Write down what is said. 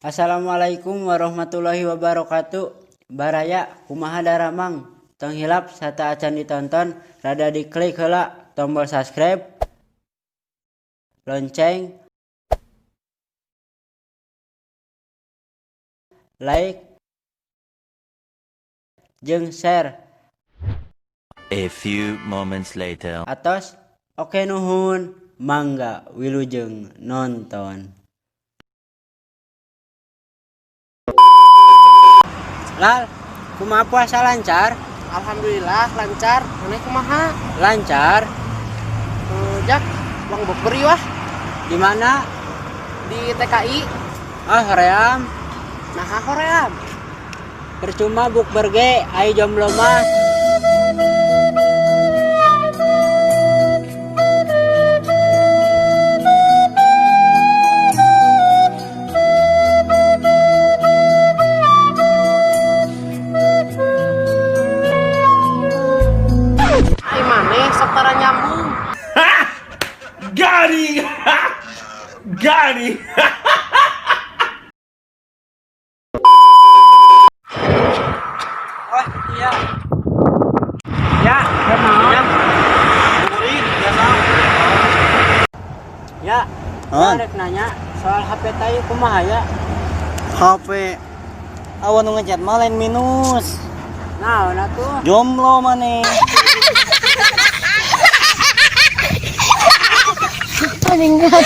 Assalamualaikum warahmatullahi wabarakatuh. Baraya kumaha daramang tong hilap sata acan ditonton rada diklik heula tombol subscribe, lonceng, like, jeung share. A few moments later. Atos oke nuhun, mangga wilujeng nonton. Lal, kumaha puasa lancar? Alhamdulillah lancar. Maneh kumaha? Lancar. Jak, uang beri wah Di mana? di TKI. Ah, hoream. Nah, hoream. Percuma bukber ge, ai jomblo mah. Ai maneh sok tara nyambung. Got it! Got it! Oh iya. Ya, kenal. Ya, Hah? rek nanya soal HP tayu kumaha ya? HP awan nu ngechat mah lain minus. Nah, tuh. Jomblo maneh. Meninggal.